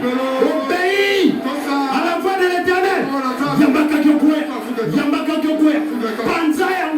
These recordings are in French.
Obéis à la voix de l'Éternel. Yambaka Kyokwe. Yambaka Kyokwe. Panzaya.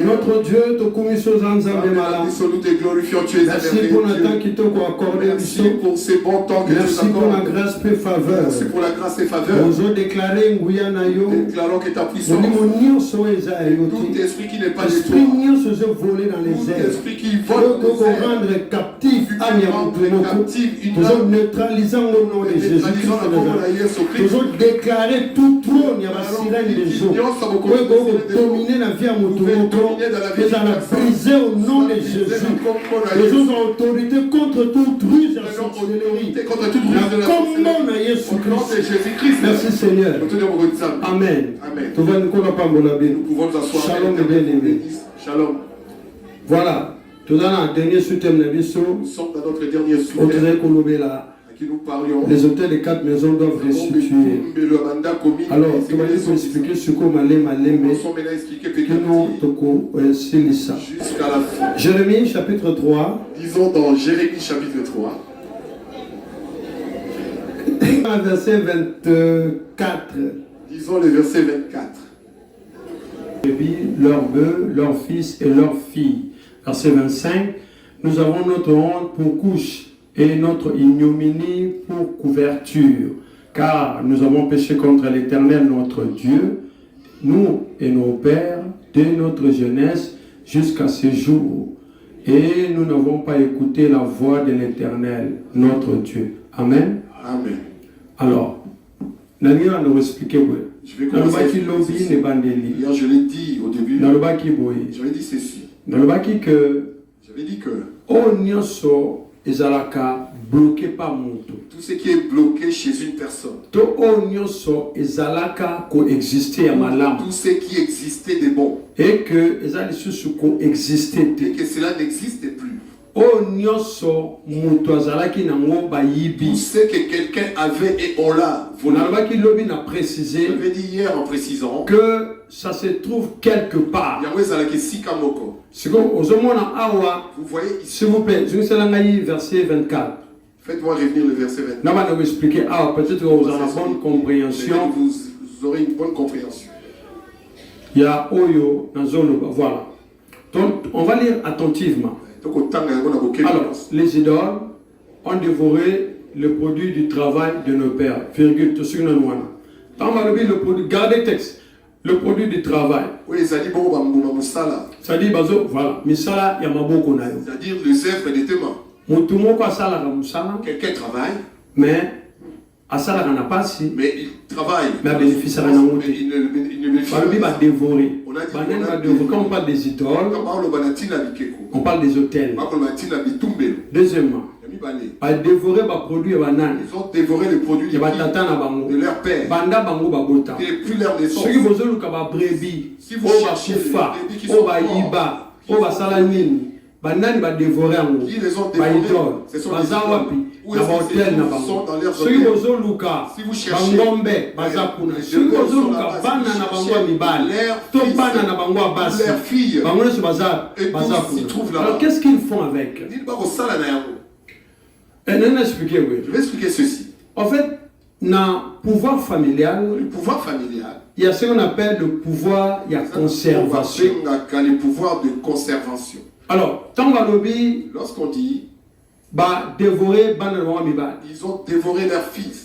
Notre Dieu, te commission ensemble malade. Merci pour le temps qui t'a accordé. Merci pour ces bons temps que tu Merci pour la grâce et faveur. Merci pour la grâce et faveur. Nous avons déclaré déclarons que ta puissance. Tout esprit qui n'est pas de toi. Voler dans les airs. Tout esprit qui vole dans les airs. Rendre captif. Nous avons neutralisé au nom de Jésus. Nous avons déclaré tout trône. Il y a la sirène des eaux. Nous avons dominé la vie à mon tour. Nous allons briser au nom de Jésus. Nous avons autorité contre toute ruse et sorcellerie. Comment Jésus-Christ. Merci Seigneur. Amen. Nous pouvons nous asseoir. Shalom bien-aimé. Shalom. Voilà. Nous sommes dans notre dernier soutien. Nous parlions. Les hôtels des 4 maisons doivent restituer. Alors, tu vas nous expliquer ce qu'on allait mais que nous te ça. Jusqu'à la fin. Jérémie chapitre 3. Disons dans Jérémie chapitre 3. Verset 24. Disons le verset 24. Leurs bœufs, leurs fils et leurs filles. Verset 25. Nous avons notre honte pour couche et notre ignominie pour couverture. Car nous avons péché contre l'Éternel notre Dieu, nous et nos pères, dès notre jeunesse jusqu'à ce jour. Et nous n'avons pas écouté la voix de l'Éternel notre Dieu. Amen. Amen. Alors, je vais commencer. Hier, je l'ai dit au début. J'avais dit ceci. J'avais dit que tout ce qui est bloqué chez une personne, tout ce qui existait de bon, et que cela n'existe plus. Tout ce que quelqu'un avait et on l'a. J'avais dit hier en précisant que ça se trouve quelque part. Vous voyez ici. S'il vous plaît, verset 24. Faites-moi revenir le verset 24. Je vais expliquer. Peut-être que vous avez une bonne compréhension. Vous aurez une bonne compréhension. Il y a Oyo dans zone. Voilà. Donc, on va lire attentivement. Alors, les idoles ont dévoré le produit du travail de nos pères. Virgule, tout ce que nous avons. Le produit, gardez le texte. Le produit du travail. Oui, ça dit voilà. Misala yamaboko na yo. C'est-à-dire les œuvres de tes mains. Quelqu'un travaille. Mais asala kana pasi. Mais il travaille. Mais il bénéficie rien. Il ne bénéficie pas. Dévorer. Quand on parle des idoles, on parle des hôtels. Deuxièmement, à dévorer les produits ils ont dévoré les produits de leur père. Et plus leur naissance. Si vous cherchez les brebis qui sont morts, qui les ont dévorés, ce sont des idoles. Où est-ce qu'ils sont dans leurs hôtels? Si vous cherchez leurs filles, ils trouvent là. Alors qu'est-ce qu'ils font avec? Je vais expliquer ceci. En fait, dans le pouvoir familial, il y a ce qu'on appelle le pouvoir de conservation. Le pouvoir de conservation. Alors, lorsqu'on dit dévorer, ils ont dévoré leurs fils.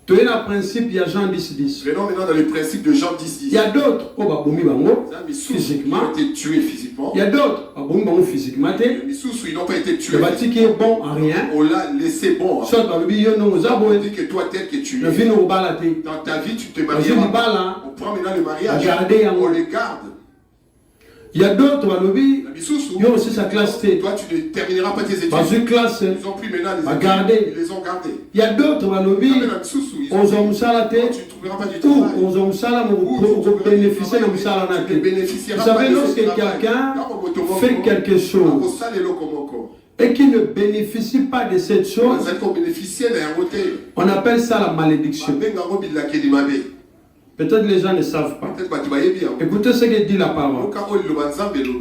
Tu es dans le principe, il y a Jean 10. Venons maintenant dans le principe de Jean 10. Il y a d'autres physiquement. Ils ont été tués physiquement. Il y a d'autres physiquement. Ils n'ont pas été tués. Qui est bon à rien. On l'a laissé bon. On dit que toi tel que tu es. Dans ta vie tu te maries. On prend maintenant le mariage. On les garde. Il y a d'autres ils ont aussi sa classe T. Toi tu ne termineras pas tes études. Ils ont pris maintenant les études. Ils les ont gardés. Il y a d'autres tu ne trouveras pas du travail. Vous savez, lorsque quelqu'un fait quelque chose et qui ne bénéficie pas de cette chose, on appelle ça la malédiction. Peut-être les gens ne savent pas. Écoutez ce que dit la parole.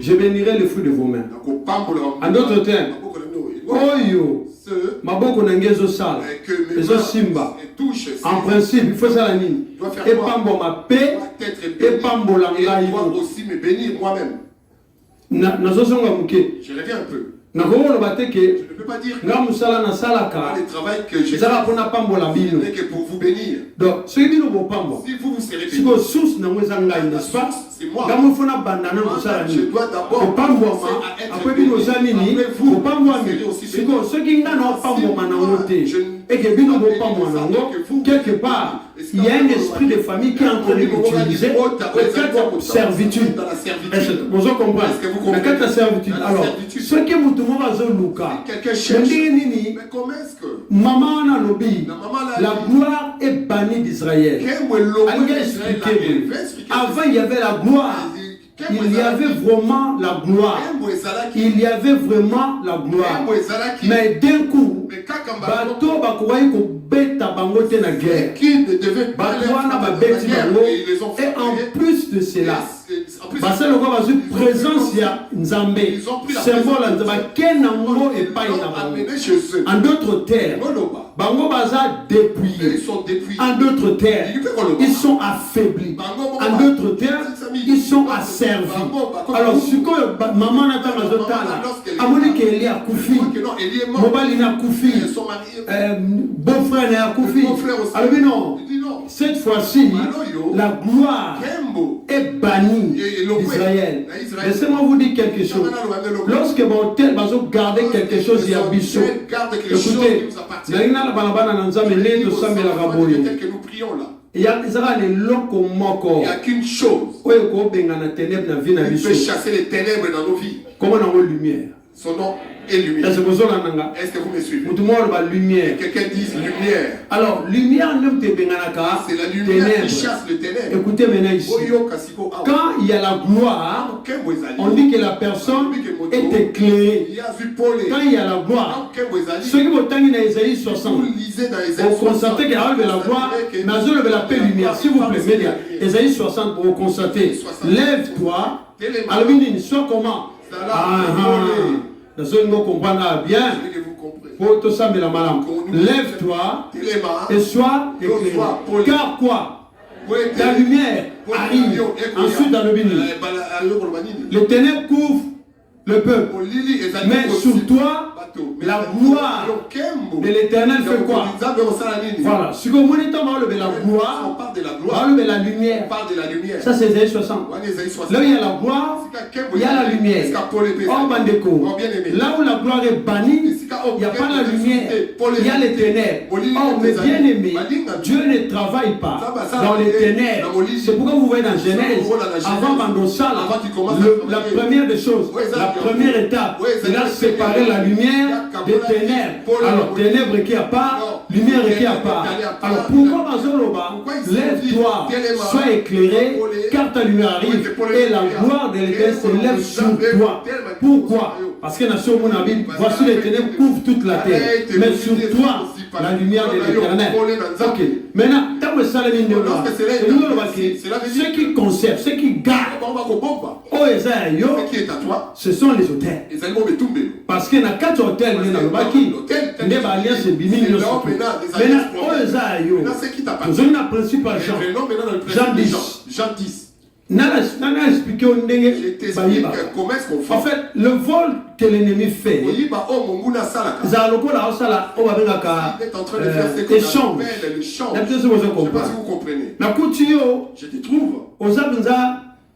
Je bénirai le fruit de vos mains. En d'autres termes, Oyo, maboko nangezo sala, ezo simba. En principe, il faut ça la ligne. Et pambo ma paix, et pambo la aussi me bénir moi-même. Je reviens un peu. Je ne peux pas dire que le travail que j'ai fait n'est que pour vous bénir. Donc, si vous serez bénis, c'est moi. Je dois d'abord quelque part, il y a un esprit de famille qui est en train d'utiliser la servitude. Vous comprenez? La servitude. Alors, ce que vous maman a lobby, la gloire est bannie d'Israël. Avant, il y avait la gloire. Il y avait vraiment la gloire. Il y avait vraiment la gloire. Mais d'un coup, bateau bakoui ko beta bangote na guerre. Et en plus de cela, Parce que le présence il y a Nzambe. Symbole Nzambe et pas en d'autres termes, Bango Baza dépouillés. Ils sont dépouillés. En d'autres termes, ils sont affaiblis. En d'autres termes, ils sont asservis. Alors, ce que maman n'a pas besoin Amoni Keli a Koufi, Mobali n'a Koufi, beau-frère n'a Koufi. Alors, non, cette fois-ci, la gloire est bannie d'Israël. Laissez-moi vous dire quelque chose. Lorsque mon tel va garder quelque chose, il y a bichot. Écoutez, il y a qu'une chose qui peut chasser les ténèbres dans nos vies. Comment on a lumière? Son nom est lumière. Est-ce que vous me suivez? Lumière. Quelqu'un dit lumière. Alors, lumière, c'est la lumière qui chasse le ténèbre. Écoutez maintenant ici. Quand il y a la gloire, on dit que la personne est éclairée. Quand il y a la gloire, ceux qui vont dans Isaïe 60, vous constatez qu'il y a la gloire, mais il y a la paix lumière. S'il vous plaît, Isaïe 60, pour vous constater, lève-toi, alors sois comment? Bien. Lève-toi et sois éclairé. Car quoi? Ta lumière arrive. Ensuite dans le béni. Les ténèbres couvrent le peuple. Mais sur toi, la gloire de l'Éternel fait quoi? Voilà. Si vous voulez la gloire, parle de la lumière. Ça c'est Isaïe 60. Là où il y a la gloire, il y a la lumière. Or, Bandeko, là où la gloire est bannie, il n'y a pas la lumière, il y a les ténèbres. Or, mais bien aimé, Dieu ne travaille pas dans les ténèbres. C'est pourquoi vous voyez dans Genèse, avant Bandossal, la première des choses, la première étape, il a séparé la lumière des ténèbres. Alors, ténèbres qui a pas, lumière qui a pas. Alors, pourquoi Mazoloba, lève-toi, sois éclairé, car ta lumière arrive et la gloire de l'Éternel se lève sur toi. Pourquoi? Parce que dans mon avis, voici les ténèbres couvrent toute la terre. Mais sur toi, la lumière de l'Éternel. Ok. Maintenant, ceux qui conservent, ceux qui gardent, qui est à toi, ce sont les hôtels. Parce que dans 4 hôtels, il y a un principal Jean 10. Comment est-ce qu'on fait? En fait, le vol que l'ennemi fait, il est en train de faire ce qu'on appelle le change. Je ne sais pas si vous comprenez. Je te trouve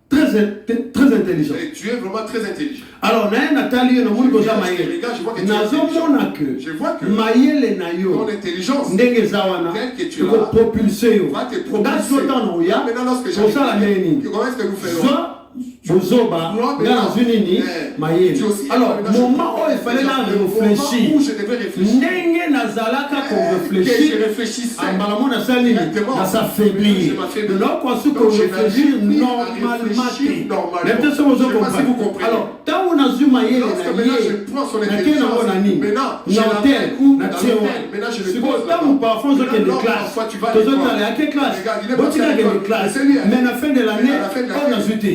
très intelligent. Et tu es vraiment très intelligent. Alors, je vois que ton intelligence que tu as propulser. Va te propulser. Maintenant, lorsque comment est-ce que nous faisons? Alors, moment où il fallait réfléchir, je réfléchissais à s'affaiblir. Donc, réfléchir normalement. Alors, tant on a vu mailler je prends son intelligence, maintenant je le pose là. Parfois, on a des classes. Mais à la fin de l'année, on a jeté.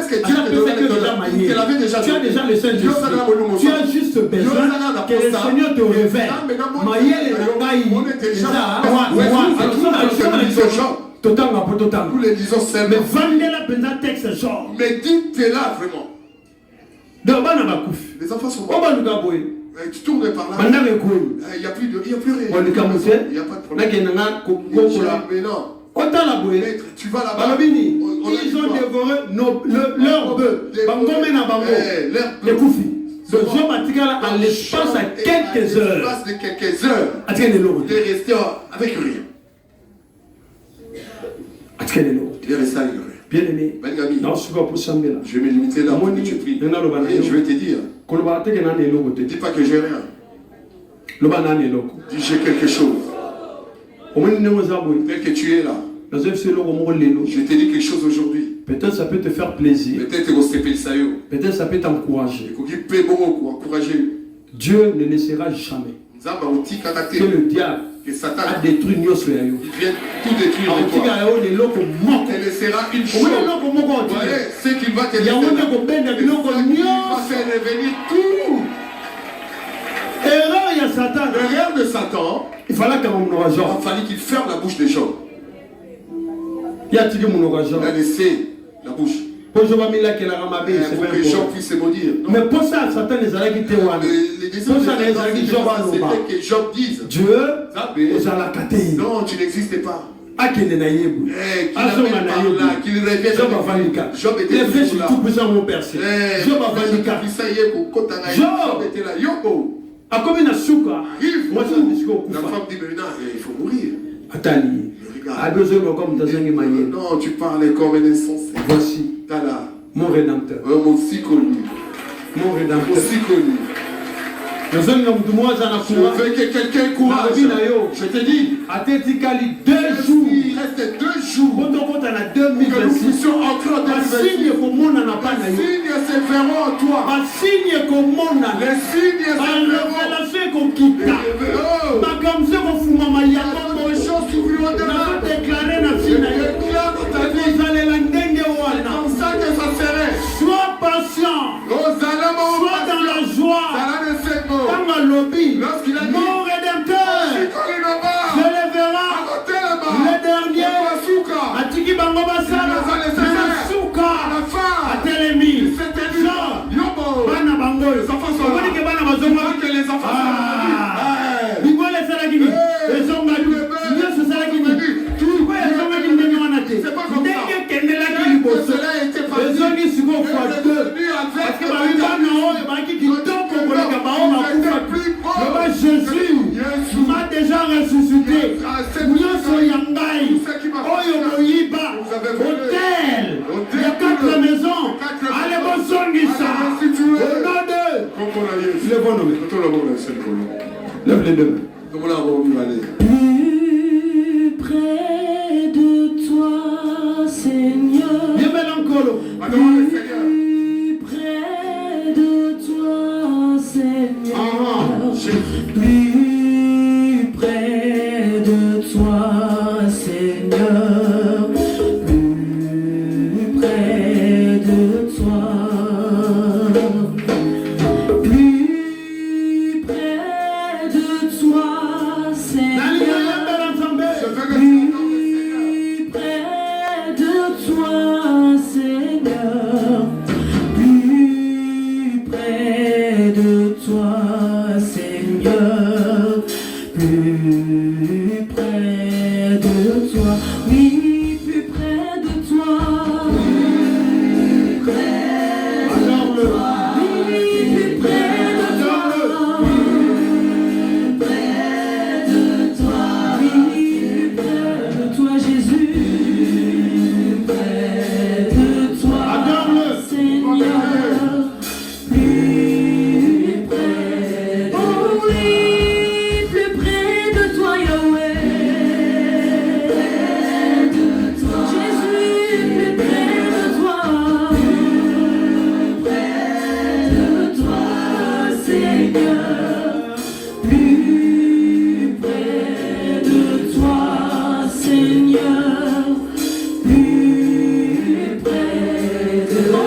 Quelqu'un se mettait à bien prier, tu as déjà le Saint-Esprit. Tu as juste besoin que le Seigneur te révèle. Nous les disons seulement. Mais dites-la vraiment. Les enfants sont morts. Tu tournes par là. Il n'y a plus rien. Il n'y a pas de problème. Mais non. Maître, tu vas là-bas. Ils ont dévoré leur bœuf. Les koufis. En l'espace de quelques heures. Il est resté avec rien. Il est resté avec rien. Bien-aimé, je vais me limiter là pour que tu pries. Et je vais te dire, ne dis pas que j'ai rien. Dis j'ai quelque chose. Tel que tu es là. Je te dis quelque chose aujourd'hui. Peut-être ça peut te faire plaisir. Peut-être ça peut t'encourager. Dieu ne laissera jamais que le diable a détruit nos soeurs. Il vient tout détruire en toi. Elle laissera une chose. C'est qu'il va te laisser. Il va faire revenir tout. L'erreur de Satan, il fallait qu'il ferme la bouche des gens. Il a laissé la bouche. Pour que les gens puissent se maudire. Mais pour ça, Satan les a quittés. C'était que Job dise Dieu, non, tu n'existes pas. Qu'il revienne par là. Job était tout puissant mon père. Job était là. A comme une souka. Moi, la femme dit maintenant, il faut mourir. Atali. Non, tu parles comme un insensé. Voici mon rédempteur. Mon si connu. Mon rédempteur. Aussi connu. Je veux que quelqu'un courage. Je te dis, il reste 2 jours pour que nous puissions entrer en 2026. Les signes se verront en toi. Les signes se verront. Les choses s'ouvriront demain. Comme ça que ça serait. Sois patient. Sois dans la joie. Lorsqu'il a dit, mon rédempteur se lèvera, le dernier Atiki Bango Basala, Souka, Atelemi, Jean, Bana Bango, les enfants sont là, les enfants sont Bigole Salagini, les hommes Madou, Nios Salagini, tout les hommes qui ne m'ont pas. C'est pas comme ça. Dès que cela était facile, les hommes qui se vont fois 2, parce que Jésus m'a déjà ressuscité. Hôtel, il y a 4 maisons. Allez, bon son, au nom de. Le bon nom. Lève les deux. Plus près de toi, Seigneur. Bien mélancolo. Plus près de toi, Seigneur. Plus près de toi, Seigneur. Plus près de toi. Plus près de toi, Seigneur. Plus près de toi, Seigneur. Plus près de toi, Seigneur. Plus près de toi. Oui, plus près de toi. Plus près de toi. Oui, plus près de toi. Plus près de toi. Oui, plus près de toi, Jésus. Plus près de toi, Seigneur. Plus près. Oh oui, plus près de toi, Yahweh. Plus près de toi, Jésus. Plus près de toi. Plus près de toi, Seigneur. Plus près de toi, Seigneur. Plus près de toi.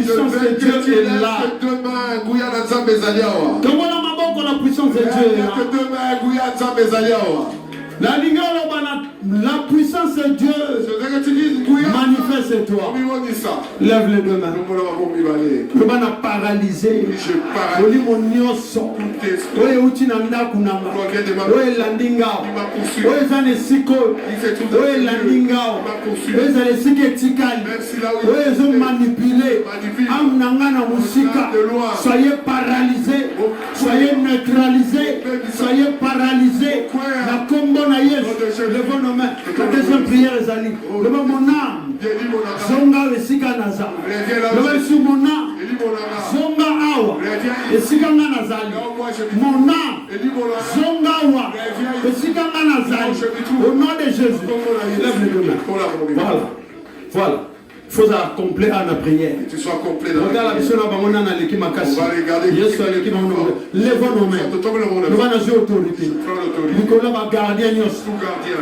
puissance de Dieu est là. Donc voilà ma banque, la puissance de Dieu est là. La puissance de Dieu manifeste toi. Lève les deux mains. Le ban a paralysé. Oli mon nyoso. Oye utina ndakunanga. Oye landinga. Oye zane siko. Oye landinga. Oye zane sike tikali. Oye zo manipulé. Amnangana musika. Soyez paralysés. Soyez neutralisés. Soyez paralysés. La combo na yes. Levons nos mains. La deuxième prière est allée. Levons mon âme. Zonga esika naza. Levons sur mon âme. Zonga awa. Esika nazali. Mon âme. Zonga awa. Esika nazali. Au nom de Jésus. Lève les deux mains. Voilà. Voilà. Il faut accomplir à la prière. Que tu sois complet dans la prière. On va regarder. Lèvons nos mains. Nous allons jouer autorité. Nicolas va garder. Il y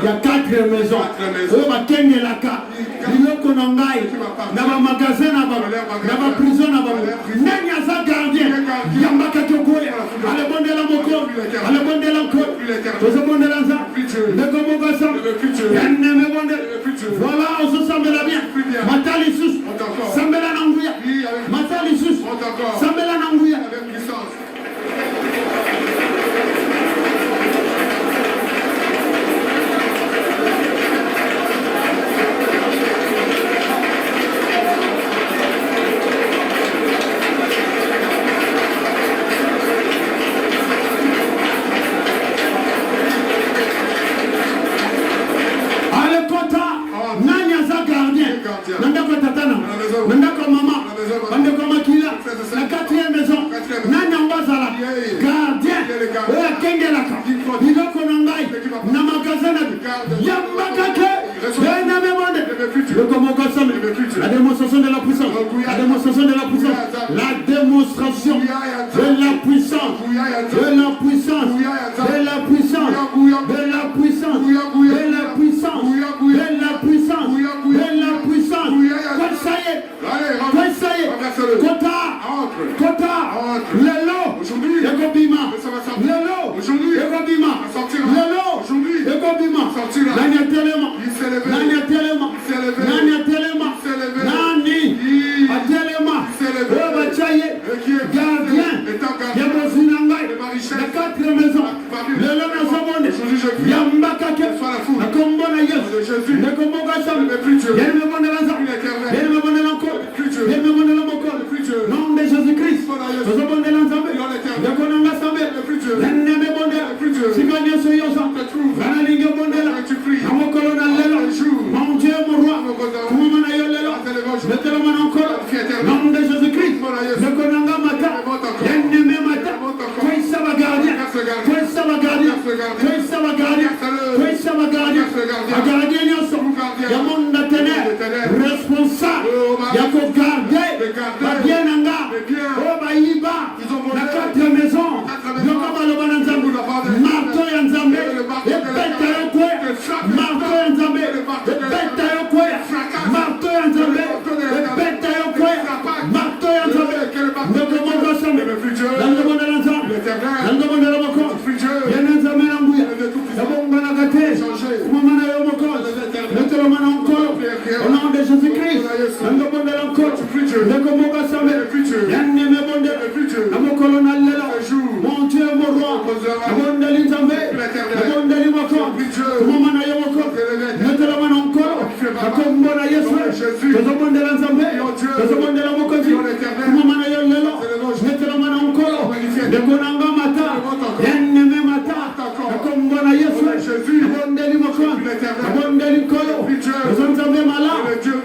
a 4 maisons. On va gagner la carte. Il y a un magasin, il y a une prison. Il y a un gardien. Il y a un gardien. Allez, bon de la moko. Allez, bon de la côte. Vous avez bon de la zone. Voilà, on se sent bien. Matalisus, Sambela Nanguya, Matalisus, Sambela Nanguya. La 4e maison, Nanya Wazala, gardien, Kengelaka, Biloko Nangai, Namakazana, Yamakake, la démonstration de la puissance, la démonstration de la puissance, la démonstration de la puissance, de la puissance, de la puissance, de la puissance, de la puissance, de la puissance, de la puissance. Ça y est, ça y est, Kota, Lelo, Ekobima, Lelo, Ekobima, Lelo, Ekobima, Nani Atelema, Nani Atelema, Nani Atelema, Nani Atelema, Obachaye, gardien, Yabozinangai, la 4e maison, Lelo Nazabone, Yambakake, la Kombona Yes, le Komboga Sam, Yelmebone Lazam, Yelmebone Lankot, Yelmebone Lamokol, nom de Jésus-Christ, Nazabone Lanzambe, Yakonanga Sambe, Yenneme Bonde, Siganya Soyosa, Vanalinga Bondela, Namokolo Nalelo, mon Dieu, mon roi, Kumana Yolelo, Meteloman encore, nom de Jésus-Christ, Yakonanga Mata, Yenneme Mata, Koïsa va garder, Koïsa va garder, Koïsa va garder, Koïsa va garder, Agardien Yosso, Yamonda Tener, responsable, Yako garder, Babienanga, Obaïba, la 4e maison, Yokama Lobananzambu, Marto Yanzambe, et Beta Yokwe, Marto Yanzambe, et Beta Yokwe, Marto Yanzambe, et Beta Yokwe, Marto Yanzambe, Yokomogo Sambe, Nangomo de Lanzambe, Nangomo de Lomoko, Yanzambe Nanguya, Yabonga Nagate, Kumamana Yomoko, Netelomana Onkolo, au nom de Jésus-Christ, Nangomo de Lankolo, Yokomogo Sambe, Yanneme Bonde, Namokolo Nalela, mon Dieu, mon roi, Abondali Zambe, Abondali Moko, Kumamana Yomoko, Netelomana Onkolo, Akombona Yeswe, Zobonde Lanzambe, Zobonde Lamokoji, Kumamana Yolelo, Netelomana Onkolo, Dekonanga Mata, Yanneme Mata, Akombona Yeswe, Abondali Moko, Abondali Kolo, Zomzambe Mala,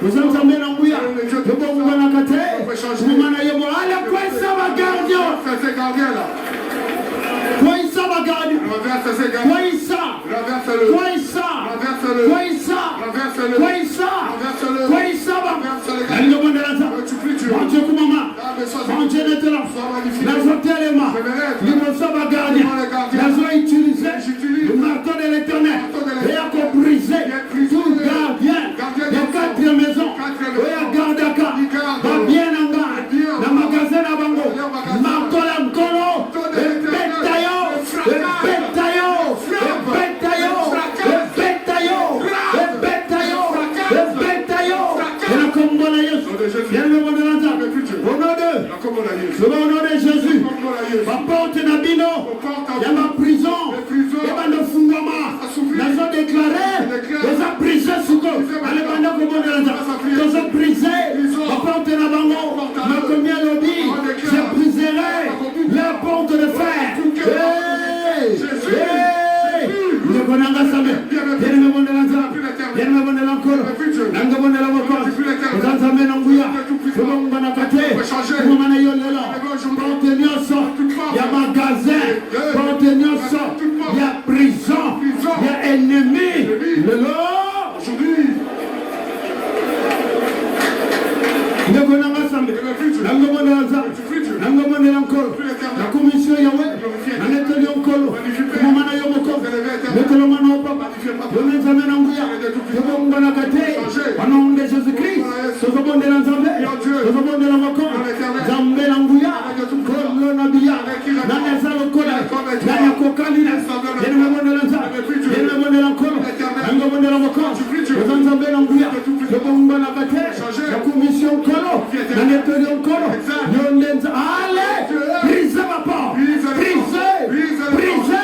Zomzambe Nanguya, Zobonga Kate, Kumamana Yomo, ala Kwesa va gardien, c'est gardien là. Kwesa va gardien, Kwesa, Kwesa, Kwesa, Kwesa va, elle demande la ça. Mon Dieu Kumama, mon Dieu n'était là. La Zotelema, l'Imosa va gardien, la Zo utilisé, le marteau de l'éternel, et a brisé tout gardien, les 4 maisons, et a gardé va bien en garde, bino ya ma prison ebanda fungwama nazo déclaré eza brisé suko ale banda kobondela tozo brisé baporte na bango makomi alobi je briserai la porte de fer. Nekonanga sambe yene mebondela nzambe yene mebondela nkolo nanga bondela mokolo ozanzambe na nguya kubonga na kate kuma na yolela porte nyonso ya magasin porte nyonso ya prison ya ennemi lelo nekonanga sambe nanga bondela nzambe nanga bondela nkolo na commission yawe na neteli nkolo kuma na yo mokolo metelo mano papa yone nzambe na nguya kubonga na kate au nom de Jésus-Christ tozobondela nzambe tozobondela mokolo nzambe na nguya kolo na biya nani aza lokola nani akokalina yene mebondela nzambe yene mebondela nkolo nanga bondela mokolo oza nzambe na nguya kubonga na kate na commission nkolo na neteli nkolo yonde nzambe ale brise ma porte brise brise brise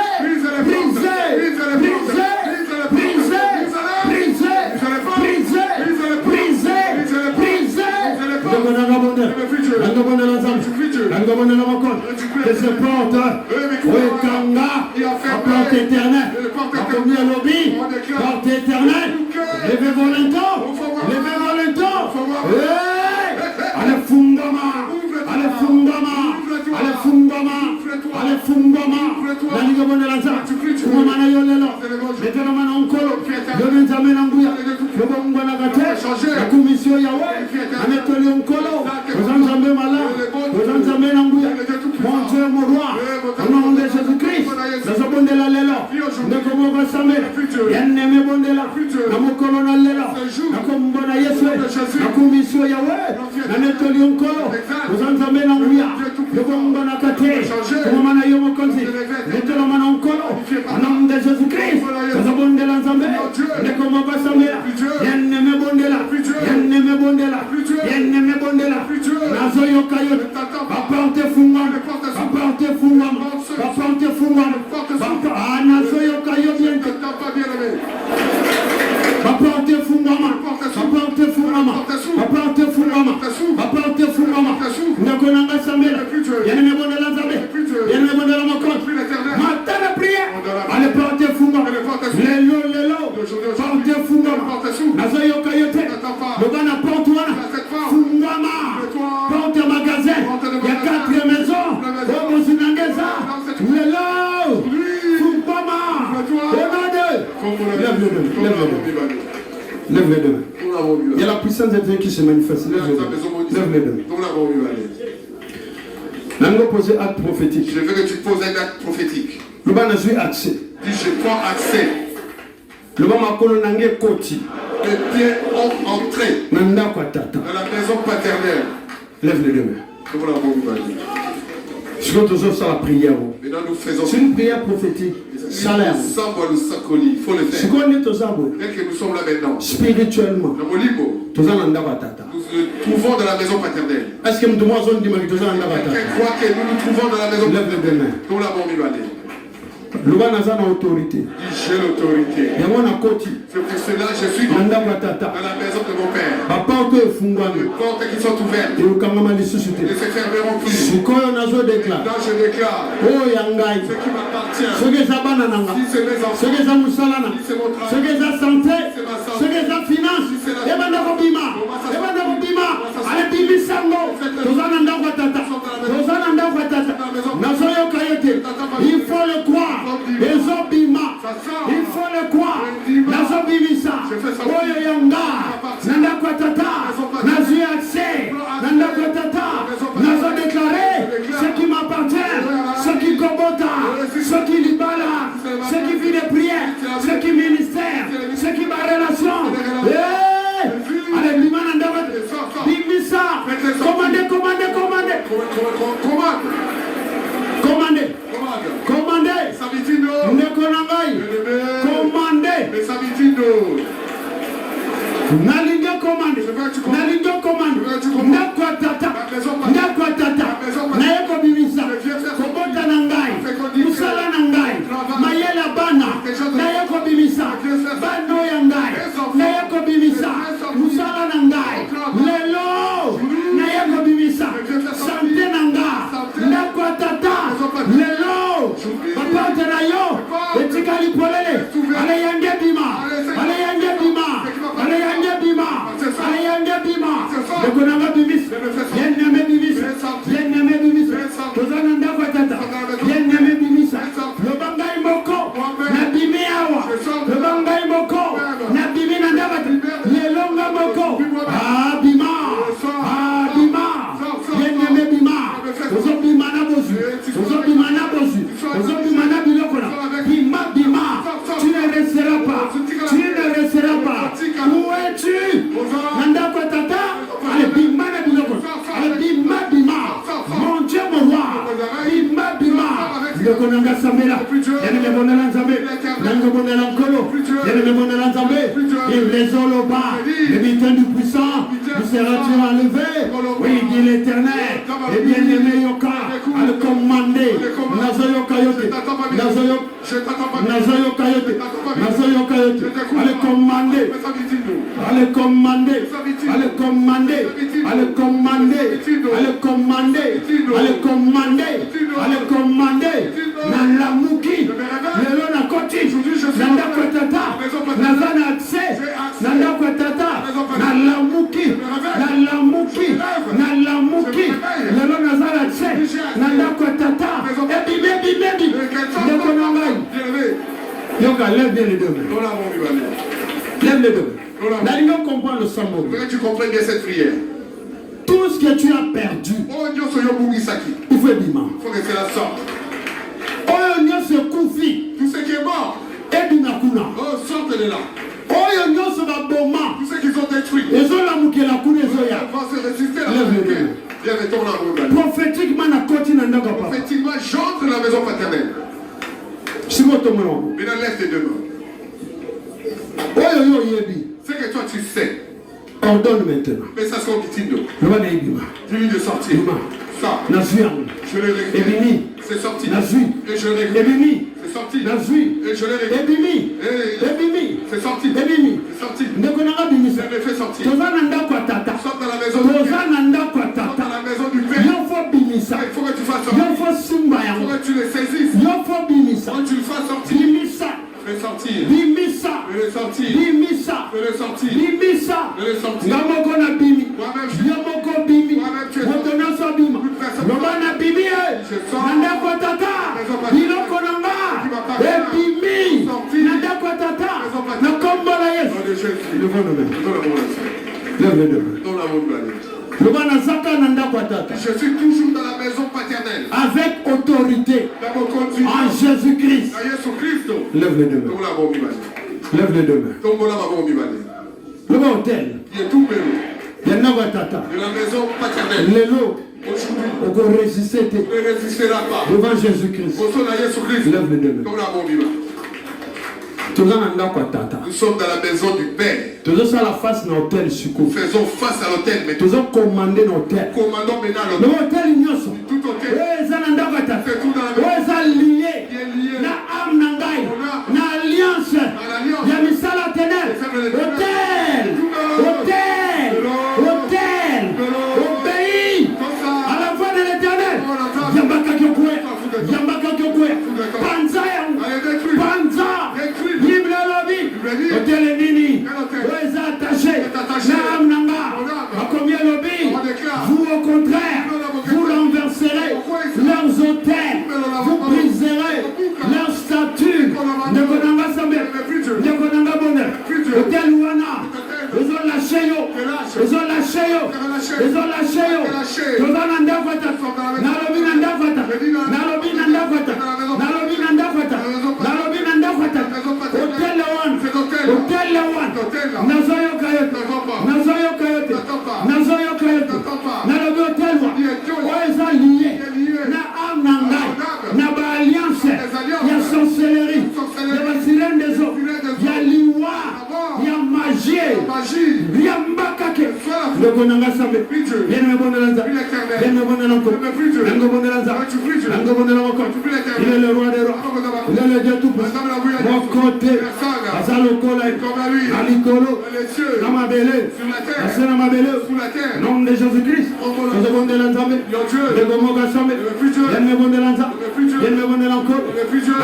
que ce porte Wekanga, porte éternelle, comme il lobby, porte éternelle, levez vos lentons, allez fungama, naliga bonela za, kuma mana yolelo, metelo mana onkolo, yone nzame na nguya, yobonga na gate, la commission yawe, anetoli onkolo, ozanzambe mala, ozanzambe na nguya, mon Dieu, mon roi, au nom de Jésus-Christ, nazobondela lelo, nekomo basame, yenneme bondela, namokolo na lelo, nakombona Yesu, la commission yawe, anetoli onkolo, ozanzambe na nguya, yobonga na gate, kuma mana yomo konzi, metelo mana onkolo, au nom de Jésus-Christ, nazobondela nzambe, nekomo basame, yenneme bondela, nazoyo kayo, apante fungam, nazoyo kayo bientôt, apante fungama, nekonanga samela, yenneme bondela nzambe, yenneme bondela mokolo, matana prière, allez porte fungama, lelo, porte fungama, nazoyo kayo te, lobana porte wana, fungama, porte magasin, il y a 4 maisons, comme Zinangeza, lelo, fungama, lève les deux. Il y a la puissance de Dieu qui se manifeste. Lève les deux. Nango poser acte prophétique. Je veux que tu poses un acte prophétique. Le ban a joué accès. Dis je prends accès. Le ban m'a collé nangé koti. Les pieds ont entré dans la maison paternelle. Lève les deux mains. Comment la bonne Je veux toujours ça la prière. Maintenant nous faisons. C'est une prière prophétique. Salaire. Il faut le faire. Dès que nous sommes là maintenant. Spirituellement. Nous nous trouvons dans la maison paternelle. Est-ce que nous devons croire que nous nous trouvons dans la maison paternelle? Nous l'avons mis. Autorité. J'ai l'autorité. C'est pour cela que je suis dans la maison de mon père. Les portes qui sont ouvertes ne se fermeront plus. Là je déclare ce qui m'appartient. Si c'est mes enfants, si c'est mon travail, ce qui est la santé, ce qui est la finance, il faut le croire. Il faut le croire. Nazobimisa. Oyo yanga. Nanda kwatata. Nazu accès. Nanda kwatata. Nazo déclaré ce qui m'appartient, ce qui kobota, ce qui libala, ce qui vit des prières, ce qui ministère, ce qui ma relation. Allez, limana ndaba. Bimisa. Commandez. Nalinga commande. Nakwatata. Naeko bimisa. Kobota nangai. bondela nzambe nanga bondela nkolo bien-aimé bondela nzambe les oloba le butin du puissant nous sera-tu enlevé oui dit l'Éternel et bien-aimé yoka à le commander nazoyoka yote nazoyoka yote à le commander à le commander à le commander à le commander à le commander à le commander à le commander na lamuki lelo na koti na ndako tata na zana accès na ndako tata na lamuki lelo na zana accès na ndako tata ebi ndeko na ngai yoka lève bien les deux mains lève les deux mains d'ailleurs on comprend le symbole. Il faudrait que tu comprennes bien cette prière. Tout ce que tu as perdu, il faut bima. Il faut que cela sorte. Tout ce qui est mort, sorte de là. Tout ce qu'ils ont détruit, ils vont se résister à la prophétiquement, j'entre dans la maison paternelle. Maintenant, lève tes deux mains. Ce que toi tu sais. Ordonne maintenant. Mais ça sera au kitindo. Dis-lui de sortir. Ça. Je l'ai réglé. C'est sorti. Et je l'ai réglé. C'est sorti. Et je l'ai réglé. C'est sorti. C'est sorti. Je l'ai fait sortir. Sors dans la maison du Père. Sors dans la maison du Père. Il faut que tu fasses sortir. Il faut que tu les saisisses. Il faut que tu le fasses sortir. Fais sortir. Fais sortir. Fais sortir. Fais sortir. Moi-même tu es je suis toujours dans la maison paternelle. Avec autorité. En Jésus-Christ. Lève les deux mains. Lève les deux mains. Le hôtel. Il y a une tata. De la maison paternelle. L'élo. On ne résistera pas. Devant Jésus-Christ. Lève les deux mains. Nous sommes dans la maison du Père. Faisons face à l'hôtel. Mais commandons l'hôtel. Commandons maintenant l'hôtel. Tout hôtel. C'est tout dans la maison. Lié. Na alliance. Il y a misala ténèbres. Hôtel. Obéis à la voix de l'Éternel. Yambaka Kyokwe. Panza. Bible lobby. Hôtel Nini. Vous êtes attachés. Naam Nanga. À combien lobby? Vous au contraire. Vous renverserez leurs hôtels. Vous briserez leurs statues. Nekonanga Sambe. Nekonanga Bonheur. Hôtel Ouana. Ils ont lâché yo. Ils ont lâché yo. Tozana Ndafata. Nalobi Ndafata. Hôtel Lewan. Nazoyo Kayote. Nalobi Hôtel Lewan. Oeza lié. Na Amnanga. Na ba alliance. Il y a sorcellerie. Il y a la sirène des eaux. Il y a l'iwa. Il y a magie. Il y a mbakake. Le Bonanga Sambe. Bien me bonanza. Il est le roi des rois. Il est le Dieu tout puissant. Mon côté. Azalokola. Alikolo. Namabele. Namabele. Nom de Jésus-Christ. Nous avons de l'ensemble. Le Gomoga Sambe. Il me bonne l'ensemble. Il me bonne l'encore.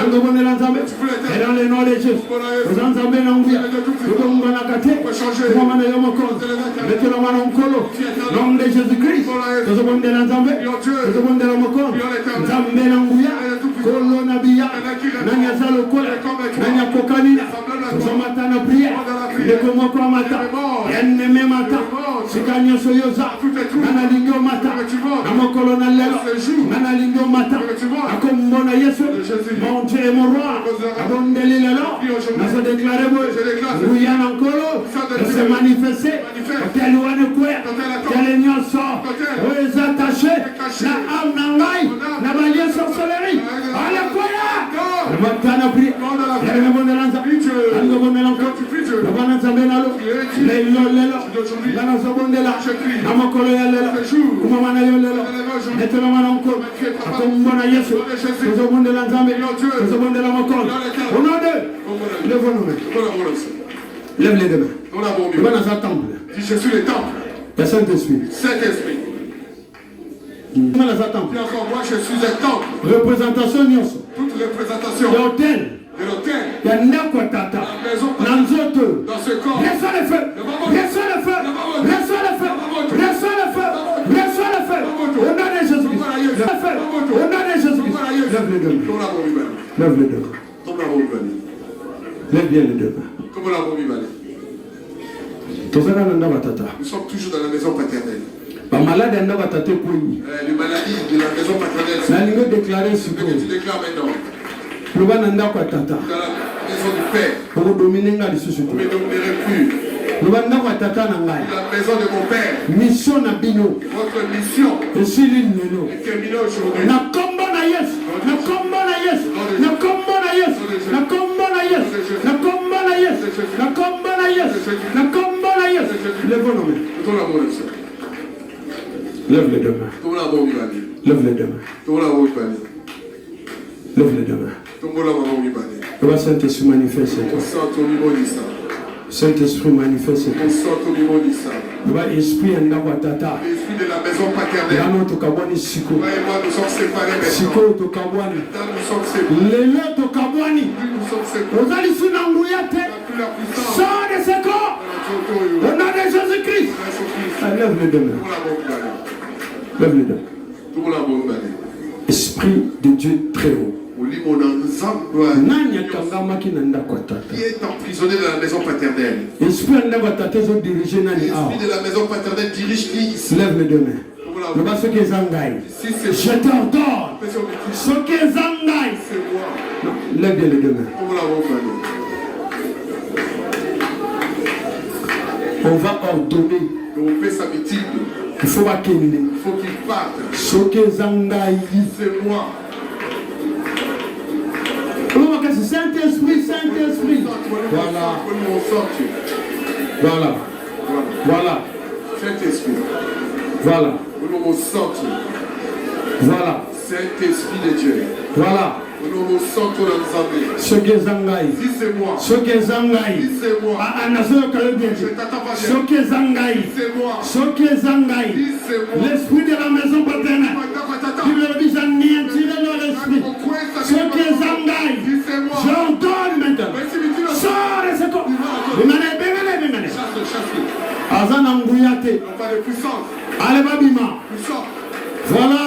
Nous avons de l'ensemble. Et dans le nom de Jésus. Nous ensemble l'envie. Nous avons la carte. Nous avons de l'encore. Mettez la main en colo. Nom de Jésus-Christ. Nous avons de l'ensemble. Nous avons de l'encore. Zambé l'envie. Kolo Nabia. Nanya Zalokola. Nanya Kokanina. Nous avons matana prière. Le Gomoko Mata. Enneme Mata. Sikanya Soyoza. Nana Lingo Mata. Namokolo Nalelo. Nana Lingo Mata. Akombona Yesu. Mon Dieu et mon roi. Abondeli Lelo. Nous avons déclaré. Rouyan Ankolo. Se manifester. Hôtel Ouane Koué. Tel Nyoso. Aux attachés. Na Amnangai. Na Balie sorcellerie. Alléluia. Le Matana prière. Lève les deux mains. Je suis le temple. Le Saint-Esprit. Saint-Esprit. Encore moi, je suis un temple. Représentation nyonso. Toute représentation. L'hôtel. De l'hôtel. Il y a ndako tata. Dans ce corps. Reçois le feu. Reçois le feu. Reçois le feu. Reçois le feu. Reçois le feu. Au nom de Jésus-Christ. Le feu. Au nom de Jésus-Christ. Lève les deux mains. Lève les deux mains. Lève bien les deux mains. Nous sommes toujours dans la maison paternelle. Les maladies Les maladies de la maison paternelle. Ce que tu déclares maintenant. Dans la maison du Père. Vous ne me dominerez plus. La maison de mon Père. Mission na bino. Votre mission est terminée aujourd'hui. Na kombo na Yesu. Na kombo na Yesu. Na kombo na Yesu. Na kombo na Yesu. Na kombo na Yesu. Na kombo na Yesu. Na kombo na Yesu. Lève nos mains. Lève les deux mains. Lève les deux mains. Lève les deux mains. Le Saint-Esprit manifeste toi. Saint-Esprit manifeste toi. L'esprit de la maison paternelle. Moi et moi nous sommes séparés maintenant. Sors de ce corps. Au nom de Jésus-Christ. Lève les deux mains. Lève les deux. Esprit de Dieu très haut. Qui est emprisonné dans la maison paternelle. L'esprit de la maison paternelle dirige qui ici. Lève les deux mains. Je t'ordonne. Ce qui est Zangaï. Lève bien les deux mains. On va ordonner. Il faut qu'il parte. Ce qui est Zangaï. C'est moi. Saint-Esprit, Saint-Esprit. Voilà. Voilà. Voilà. Saint-Esprit. Voilà. Voilà. Saint-Esprit de Dieu. Voilà. Ce qui est Zangaï. Si c'est moi. Ce qui est Zangaï. Si c'est moi. Ce qui est Zangaï. C'est moi. Ce qui est Zangaï. L'esprit de la maison paternelle. Qui me vise à anéantir leur esprit. Ce qui est Zangaï. J'ordonne maintenant. Sors de ce corps. Bémane. Azan Angouyate. Allez, Babima. Voilà.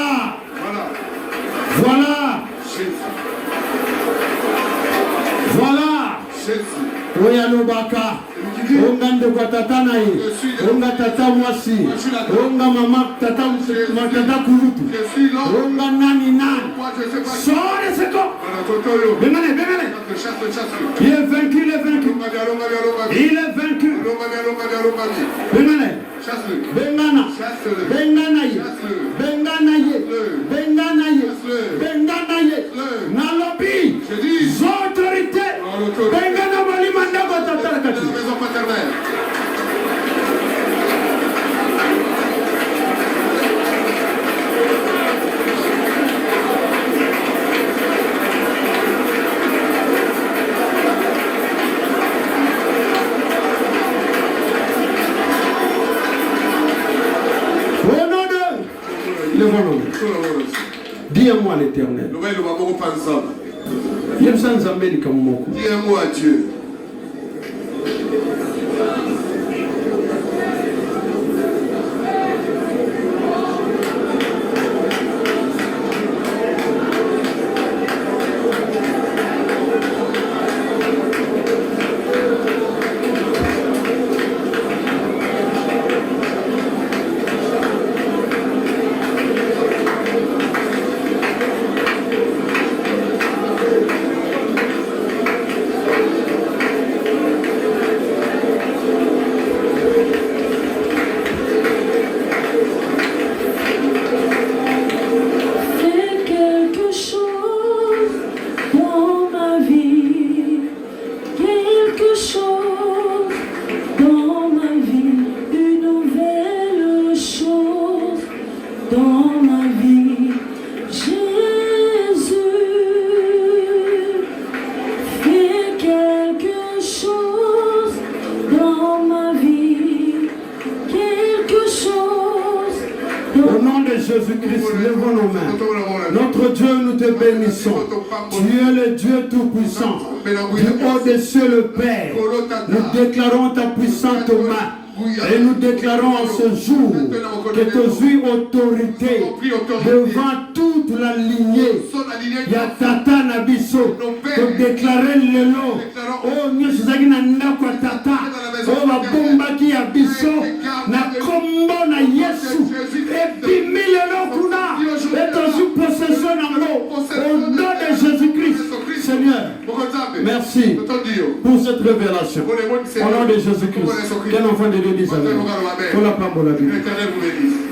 Voilà. Voilà. Oyalobaka. Onga ndeko tata na ye. Onga tata mwasi. Onga mama tata kulutu. Onga nani. Sors de ce corps. Bémane. Il est vaincu. Il est vaincu. Bémane. Bengana. Nalobi. Autorité. Bengana Malimanda Batatakati. La maison paternelle. Dis-moi l'Éternel. Dis-moi Dieu. Jésus-Christ, levons nos mains. Notre Dieu, nous te bénissons. Tu es le Dieu Tout-Puissant. Du haut des cieux, le Père. Nous déclarons ta puissante main. Et nous déclarons en ce jour que tu as eu autorité devant toute la lignée. Il y a Tata Nabiso. Tu déclarer le lot. Oh, nous sommes Tata. Oh, ma bomba qui a biso. Na combo na Yesu. Et puis, mille lot kuna. Et dans une possession en l'eau. Au nom de Jésus-Christ. Seigneur, merci pour cette révélation. Au nom de Jésus-Christ. Quel enfant de Dieu dit ça? Pour la parole de la Bible.